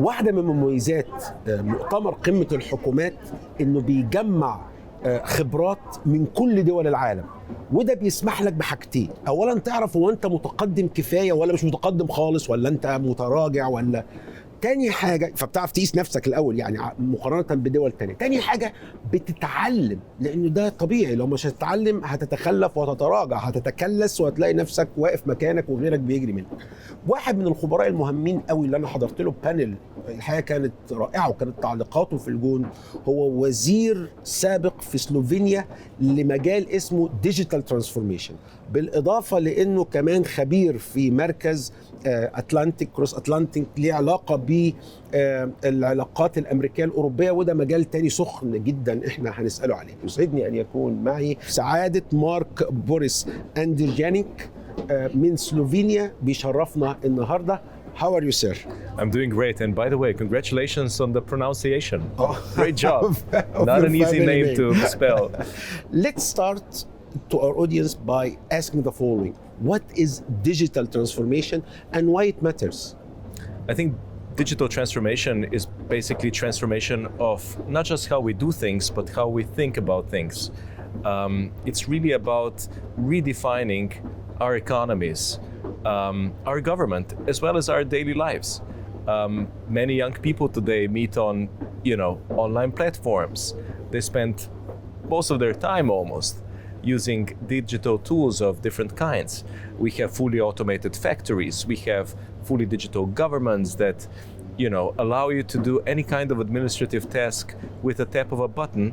واحدة من مميزات مؤتمر قمة الحكومات إنه بيجمع خبرات من كل دول العالم، وده بيسمح لك بحاجتين. أولا تعرف هو أنت متقدم كفاية ولا مش متقدم خالص، ولا أنت متراجع، ولا تاني حاجة فبتعرف تقيس نفسك الأول يعني مقارنة بدول تانية. تاني حاجة بتتعلم، لأنه ده طبيعي، لو مش هتتعلم هتتخلف وهتتراجع، هتتكلس وهتلاقي نفسك واقف مكانك وغيرك بيجري منك. واحد من الخبراء المهمين قوي اللي أنا حضرت له بانل، الحقيقة كانت رائعة وكانت تعليقاته في الجون، هو وزير سابق في سلوفينيا لمجال اسمه ديجيتال ترانسفورميشن، بالإضافة لأنه كمان خبير في مركز أتلانتيك كروس أتلانتيك ليه علاقة بالعلاقات الأمريكية الأوروبية، وده مجال تاني سخن جدا احنا هنسأله عليه. يسعدني أن يكون معي سعادة مارك بوريس أندرجانيك من سلوفينيا، بيشرفنا النهاردة. How are you, sir? I'm doing great, and by the way, congratulations on the pronunciation. Great job. Not an easy name to spell. Let's start to our audience by asking the following. What is digital transformation and why it matters? I think digital transformation is basically transformation of not just how we do things, but how we think about things. It's really about redefining our economies, our government, as well as our daily lives. Many young people today meet on, online platforms. They spend most of their time almost using digital tools of different kinds. We have fully automated factories. We have fully digital governments that, allow you to do any kind of administrative task with a tap of a button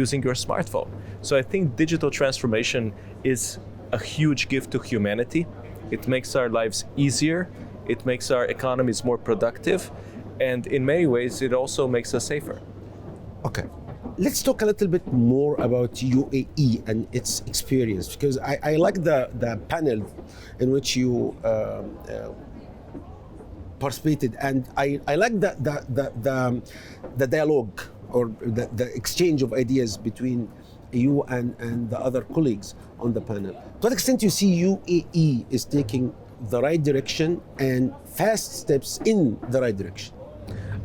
using your smartphone. So I think digital transformation is a huge gift to humanity. It makes our lives easier. It makes our economies more productive. And in many ways, it also makes us safer. Okay. Let's talk a little bit more about UAE and its experience, because I like the panel in which you participated, and I like the dialogue or the exchange of ideas between you and the other colleagues on the panel. To what extent you see UAE is taking the right direction and fast steps in the right direction?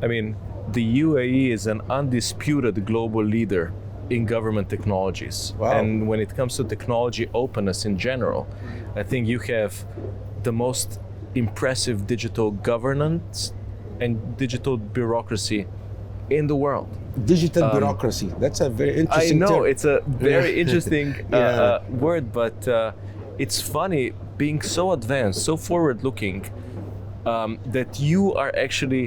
I mean, the UAE is an undisputed global leader in government technologies. Wow. And when it comes to technology openness in general, I think you have the most impressive digital governance and digital bureaucracy in the world. Digital bureaucracy, that's a very interesting I know, term. it's a very interesting word, but it's funny being so advanced, so forward-looking, that you are actually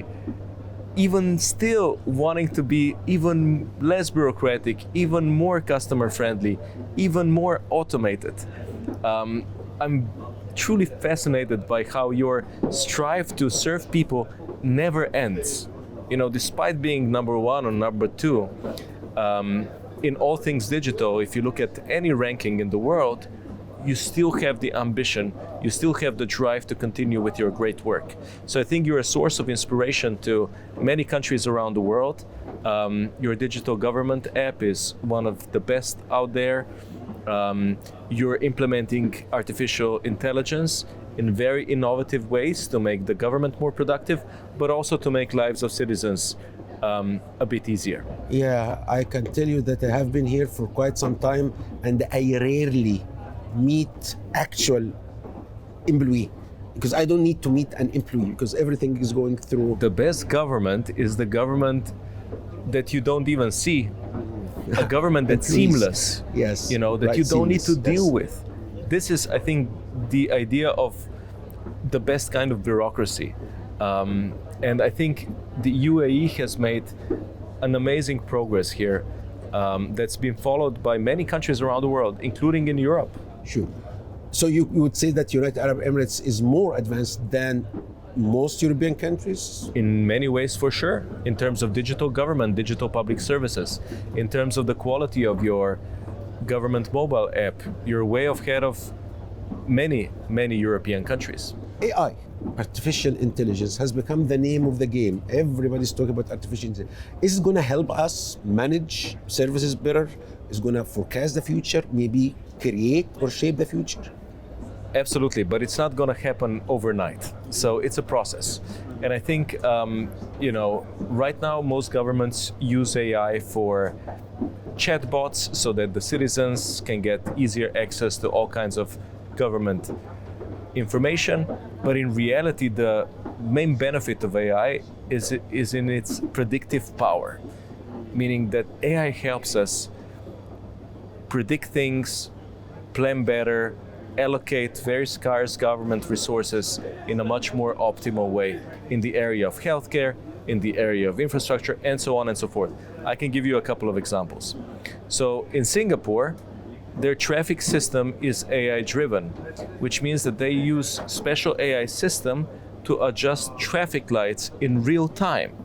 even still wanting to be even less bureaucratic, even more customer-friendly, even more automated. I'm truly fascinated by how your strive to serve people never ends. Despite being number one or number two in all things digital, if you look at any ranking in the world, you still have the ambition, you still have the drive to continue with your great work. So I think you're a source of inspiration to many countries around the world. Your digital government app is one of the best out there. You're implementing artificial intelligence in very innovative ways to make the government more productive, but also to make lives of citizens a bit easier. Yeah, I can tell you that I have been here for quite some time, and I rarely meet actual employee, because I don't need to meet an employee because everything is going through. The best government is the government that you don't even see, a government that's seamless. Yes, that right, you don't need to seamless, deal yes. with. This is, I think, the idea of the best kind of bureaucracy. And I think the UAE has made an amazing progress here that's been followed by many countries around the world, including in Europe. Sure. So you would say that United Arab Emirates is more advanced than most European countries? In many ways, for sure. In terms of digital government, digital public services, in terms of the quality of your government mobile app, you're way ahead of many European countries. AI, artificial intelligence, has become the name of the game. Everybody's talking about artificial intelligence. Is it going to help us manage services better? Is it going to forecast the future, maybe create or shape the future? Absolutely, but it's not going to happen overnight. So it's a process. And I think, right now most governments use AI for chatbots so that the citizens can get easier access to all kinds of government information. But in reality, the main benefit of AI is in its predictive power, meaning that AI helps us predict things, plan better, allocate very scarce government resources in a much more optimal way in the area of healthcare, in the area of infrastructure, and so on and so forth. I can give you a couple of examples. So in Singapore, their traffic system is AI driven, which means that they use special AI system to adjust traffic lights in real time.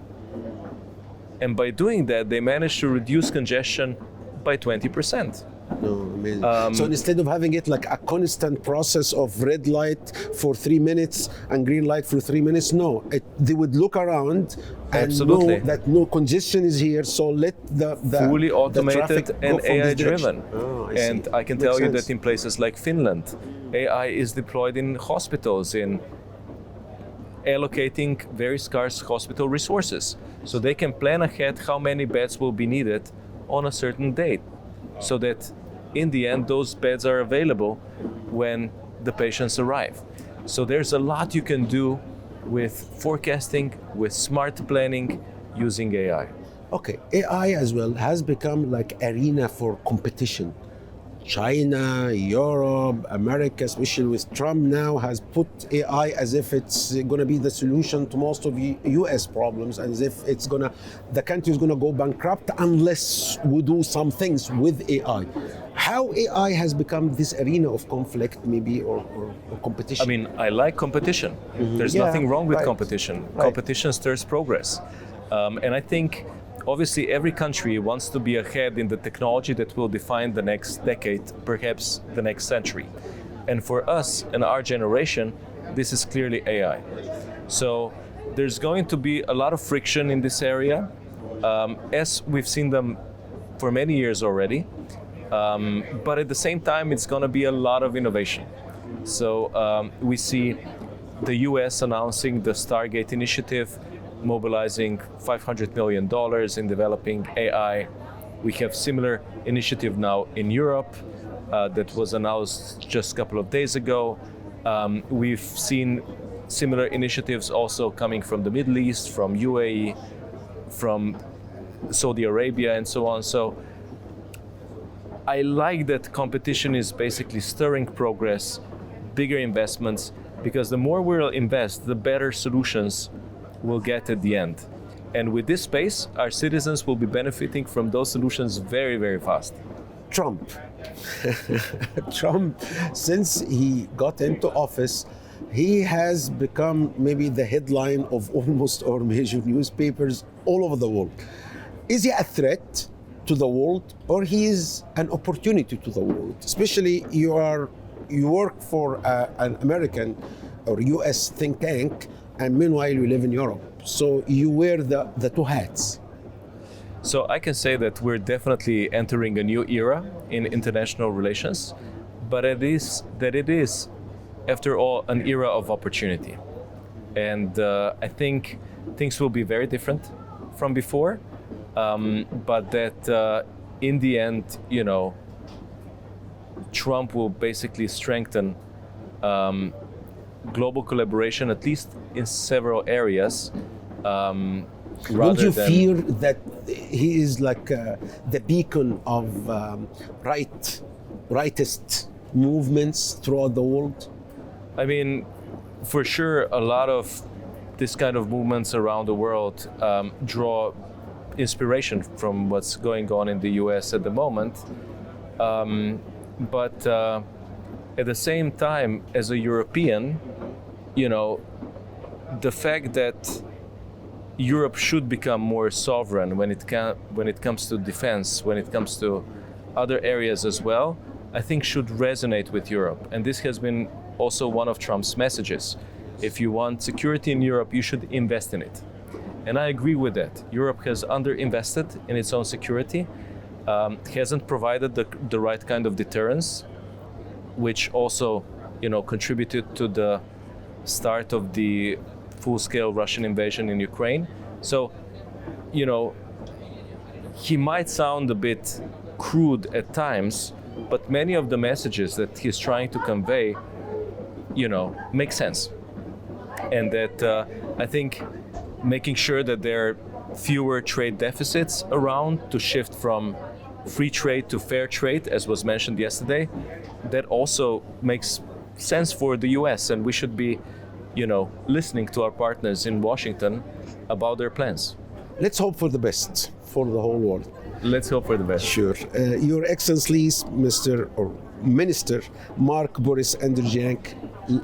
And by doing that, they managed to reduce congestion by 20%. No, amazing. So instead of having it like a constant process of red light for 3 minutes and green light for 3 minutes, no, they would look around and Absolutely. know that no congestion is here, so let the fully the automated traffic and go from AI this direction. driven. Oh, I see. And I can Makes tell you sense. that in places like Finland, AI is deployed in hospitals in allocating very scarce hospital resources. So they can plan ahead how many beds will be needed on a certain date, so that in the end those beds are available when the patients arrive. So there's a lot you can do with forecasting, with smart planning using AI. Okay, AI as well has become like arena for competition. China, Europe, America, especially with Trump now, has put AI as if it's going to be the solution to most of US problems, as if the country is going to go bankrupt unless we do some things with AI. How AI has become this arena of conflict, maybe, or competition? I mean, I like competition. There's Yeah, nothing wrong with right. competition. Right. Competition stirs progress. And I think, obviously, every country wants to be ahead in the technology that will define the next decade, perhaps the next century. And for us and our generation, this is clearly AI. So there's going to be a lot of friction in this area, as we've seen them for many years already. But at the same time, it's going to be a lot of innovation. So we see the US announcing the Stargate initiative, mobilizing $500 million in developing AI. We have similar initiative now in Europe that was announced just a couple of days ago. We've seen similar initiatives also coming from the Middle East, from UAE, from Saudi Arabia, and so on. So I like that competition is basically stirring progress, bigger investments, because the more we'll invest, the better solutions we'll get at the end. And with this space, our citizens will be benefiting from those solutions very, very fast. Trump. Trump, since he got into office, he has become maybe the headline of almost all major newspapers all over the world. Is he a threat to the world, or he is an opportunity to the world? Especially you work for an American or US think tank, and meanwhile you live in Europe. So you wear the two hats. So I can say that we're definitely entering a new era in international relations, but it is, after all, an era of opportunity. And I think things will be very different from before, but that in the end, Trump will basically strengthen global collaboration, at least in several areas. Don't you fear that he is like the beacon of rightist movements throughout the world? I mean, for sure, a lot of this kind of movements around the world draw inspiration from what's going on in the US at the moment. But at the same time, as a European, the fact that Europe should become more sovereign when it comes to defense, when it comes to other areas as well, I think should resonate with Europe. And this has been also one of Trump's messages. If you want security in Europe, you should invest in it. And I agree with that. Europe has underinvested in its own security, hasn't provided the right kind of deterrence, which also, contributed to the start of the full-scale Russian invasion in Ukraine. So, he might sound a bit crude at times, but many of the messages that he's trying to convey, make sense. And that I think making sure that there are fewer trade deficits around to shift from free trade to fair trade, as was mentioned yesterday, that also makes sense for the US, and we should be, listening to our partners in Washington about their plans. Let's hope for the best for the whole world. Let's hope for the best. Sure. Your Excellencies, Mr. or Minister Mark Boris Anderjank,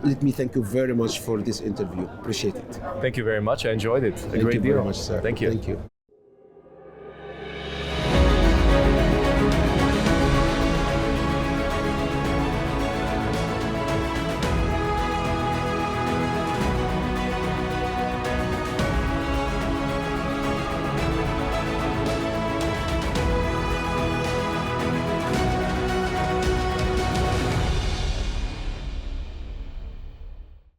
let me thank you very much for this interview. Appreciate it. Thank you very much. I enjoyed it a Thank great you deal. very much, sir. Thank you. Thank you.